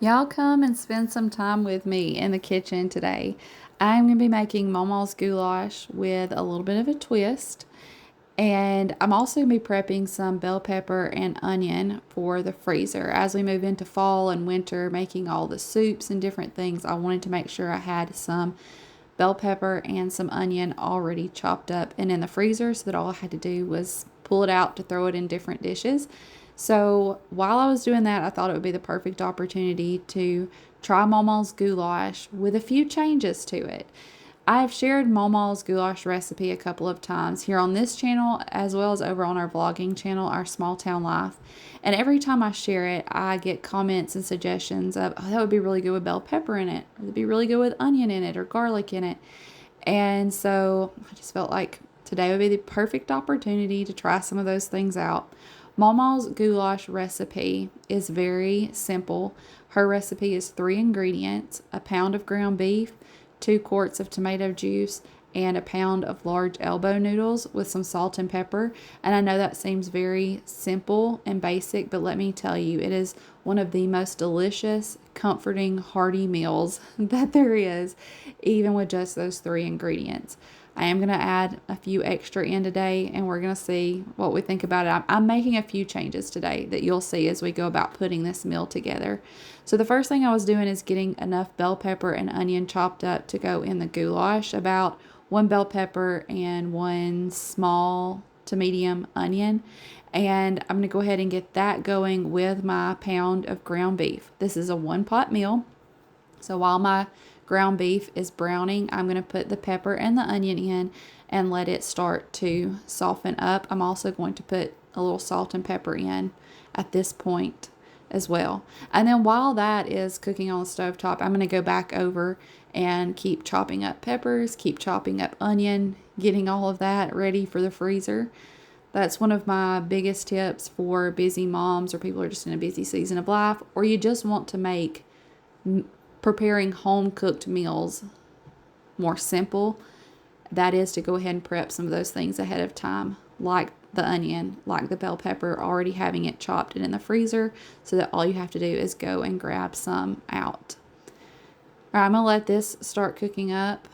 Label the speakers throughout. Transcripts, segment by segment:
Speaker 1: Y'all come and spend some time with me in the kitchen today. I'm going to be making MAMAW'S goulash with a little bit of a twist. And I'm also going to be prepping some bell pepper and onion for the freezer. As we move into fall and winter, making all the soups and different things, I wanted to make sure I had some bell pepper and some onion already chopped up and in the freezer so that all I had to do was pull it out to throw it in different dishes. So while I was doing that, I thought it would be the perfect opportunity to try MAMAW'S goulash with a few changes to it. I've shared MAMAW'S goulash recipe a couple of times here on this channel as well as over on our vlogging channel, Our Small Town Life. And every time I share it, I get comments and suggestions of, oh, that would be really good with bell pepper in it, or it'd be really good with onion in it, or garlic in it. And so I just felt like today would be the perfect opportunity to try some of those things out. MAMAW'S goulash recipe is very simple. Her recipe is 3 ingredients: a pound of ground beef, 2 quarts of tomato juice, and a pound of large elbow noodles with some salt and pepper. And I know that seems very simple and basic, but let me tell you, it is one of the most delicious, comforting, hearty meals that there is, even with just those 3 ingredients. I am going to add a few extra in today, and we're going to see what we think about it. I'm making a few changes today that you'll see as we go about putting this meal together. So the first thing I was doing is getting enough bell pepper and onion chopped up to go in the goulash, about 1 bell pepper and 1 small to medium onion. And I'm going to go ahead and get that going with my pound of ground beef. This is a 1 pot meal. So while my ground beef is browning, I'm going to put the pepper and the onion in and let it start to soften up. I'm also going to put a little salt and pepper in at this point as well. And then while that is cooking on the stovetop, I'm going to go back over and keep chopping up peppers, keep chopping up onion, getting all of that ready for the freezer. That's one of my biggest tips for busy moms or people who are just in a busy season of life, or you just want to make preparing home cooked meals more simple. That is to go ahead and prep some of those things ahead of time, like the onion, like the bell pepper, already having it chopped and in the freezer so that all you have to do is go and grab some out. All right, I'm going to let this start cooking up,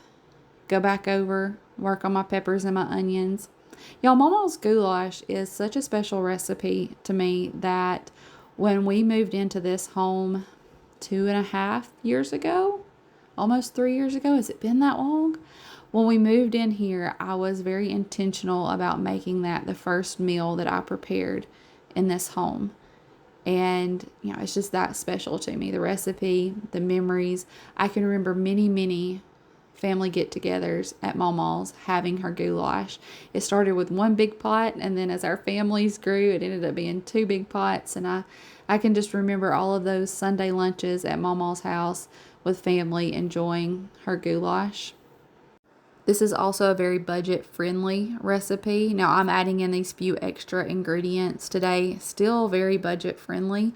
Speaker 1: go back over, work on my peppers and my onions. Y'all, MAMAW'S goulash is such a special recipe to me that when we moved into this home 2.5 years ago, almost 3 years ago, has it been that long? When we moved in here, I was very intentional about making that the first meal that I prepared in this home. And, it's just that special to me. The recipe, the memories. I can remember many, many family get-togethers at MAMAW'S having her goulash. It started with 1 big pot, and then as our families grew, it ended up being 2 big pots. And I can just remember all of those Sunday lunches at MAMAW'S house with family enjoying her goulash. This is also a very budget-friendly recipe. Now I'm adding in these few extra ingredients today, still very budget-friendly.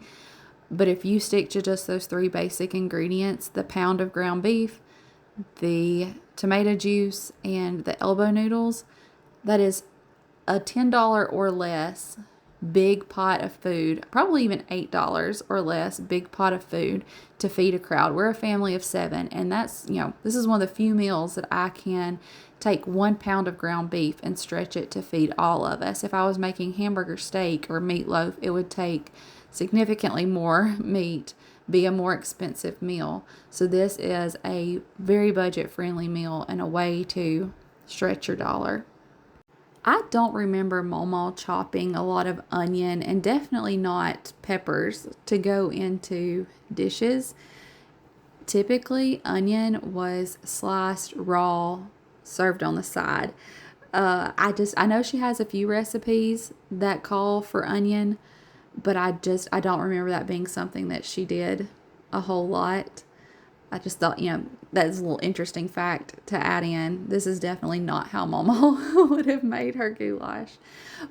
Speaker 1: But if you stick to just those 3 basic ingredients, the pound of ground beef, the tomato juice, and the elbow noodles, that is a $10 or less big pot of food, probably even $8 or less big pot of food to feed a crowd. We're a family of 7, and that's, this is one of the few meals that I can take 1 pound of ground beef and stretch it to feed all of us. If I was making hamburger steak or meatloaf, it would take significantly more meat, be a more expensive meal. So this is a very budget friendly meal and a way to stretch your dollar. I don't remember Mama chopping a lot of onion and definitely not peppers to go into dishes. Typically, onion was sliced raw, served on the side. I know she has a few recipes that call for onion, but I don't remember that being something that she did a whole lot. I just thought, that's a little interesting fact to add in. This is definitely not how Mama would have made her goulash.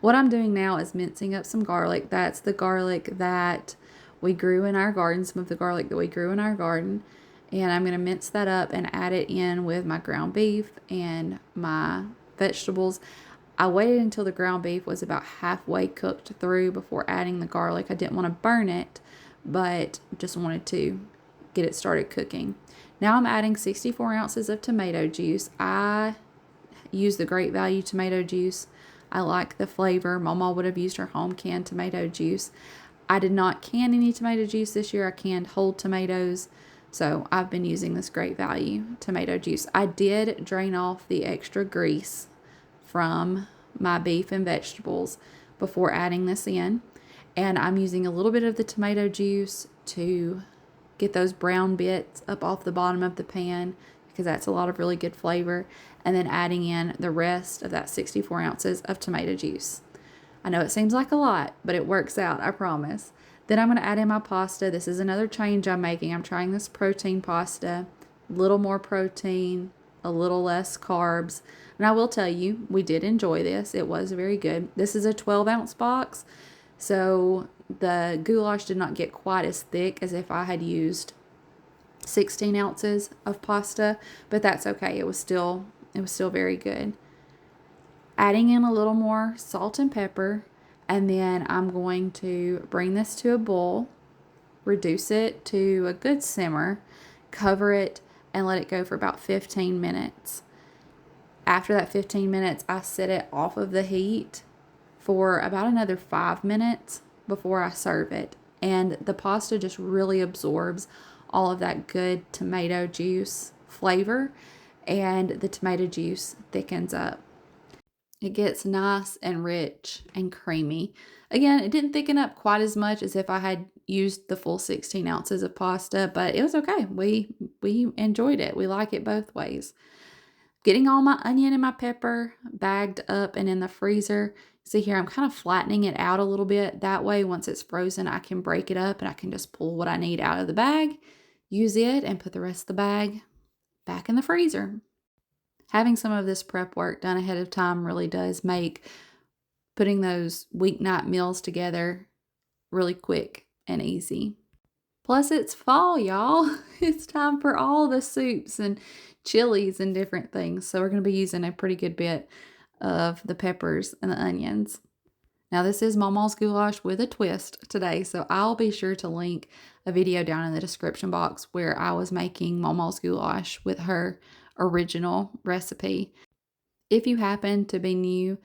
Speaker 1: What I'm doing now is mincing up some garlic. That's the garlic that we grew in our garden, some of the garlic that we grew in our garden. And I'm going to mince that up and add it in with my ground beef and my vegetables. I waited until the ground beef was about halfway cooked through before adding the garlic. I didn't want to burn it, but just wanted to get it started cooking. Now I'm adding 64 ounces of tomato juice. I use the Great Value tomato juice. I like the flavor. Mama would have used her home canned tomato juice. I did not can any tomato juice this year. I canned whole tomatoes. So I've been using this Great Value tomato juice. I did drain off the extra grease from my beef and vegetables before adding this in. And I'm using a little bit of the tomato juice to get those brown bits up off the bottom of the pan, because that's a lot of really good flavor. And then adding in the rest of that 64 ounces of tomato juice. I know it seems like a lot, but it works out, I promise. Then I'm going to add in my pasta. This is another change I'm making. I'm trying this protein pasta. A little more protein, a little less carbs. And I will tell you, we did enjoy this. It was very good. This is a 12-ounce box, so the goulash did not get quite as thick as if I had used 16 ounces of pasta, but that's okay. It was still very good. Adding in a little more salt and pepper, and then I'm going to bring this to a boil, reduce it to a good simmer, cover it, and let it go for about 15 minutes. After that 15 minutes, I set it off of the heat for about another 5 minutes before I serve it. And the pasta just really absorbs all of that good tomato juice flavor, and the tomato juice thickens up. It gets nice and rich and creamy. Again, it didn't thicken up quite as much as if I had used the full 16 ounces of pasta, but it was okay. We enjoyed it. We like it both ways. Getting all my onion and my pepper bagged up and in the freezer. See here, I'm kind of flattening it out a little bit. That way, once it's frozen, I can break it up and I can just pull what I need out of the bag, use it, and put the rest of the bag back in the freezer. Having some of this prep work done ahead of time really does make putting those weeknight meals together really quick and easy. Plus, it's fall, y'all. It's time for all the soups and chilies and different things. So we're going to be using a pretty good bit of the peppers and the onions. Now, this is Mama's goulash with a twist today, so I'll be sure to link a video down in the description box where I was making Mama's goulash with her original recipe. If you happen to be new,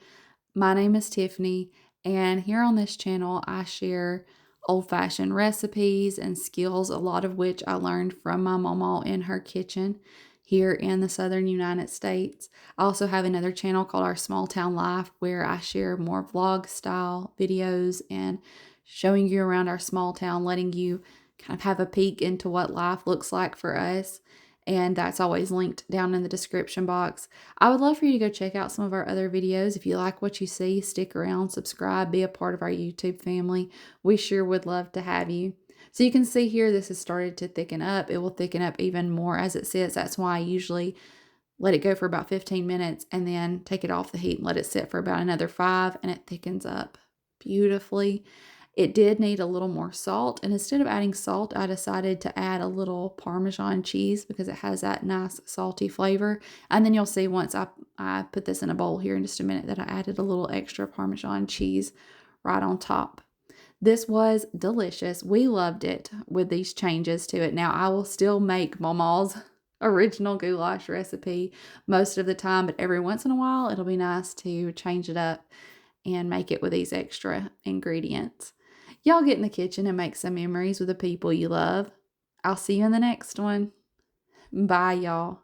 Speaker 1: my name is Tiffany, and here on this channel, I share old-fashioned recipes and skills, a lot of which I learned from my mama in her kitchen here in the southern United States. I also have another channel called Our Small Town Life, where I share more vlog style videos and showing you around our small town, letting you kind of have a peek into what life looks like for us. And that's always linked down in the description box. I would love for you to go check out some of our other videos. If you like what you see, stick around, subscribe, be a part of our YouTube family. We sure would love to have you. So you can see here, this has started to thicken up. It will thicken up even more as it sits. That's why I usually let it go for about 15 minutes and then take it off the heat and let it sit for about another 5, and it thickens up beautifully. It did need a little more salt, and instead of adding salt, I decided to add a little Parmesan cheese because it has that nice salty flavor. And then you'll see once I put this in a bowl here in just a minute that I added a little extra Parmesan cheese right on top. This was delicious. We loved it with these changes to it. Now, I will still make Mama's original goulash recipe most of the time, but every once in a while, it'll be nice to change it up and make it with these extra ingredients. Y'all get in the kitchen and make some memories with the people you love. I'll see you in the next one. Bye, y'all.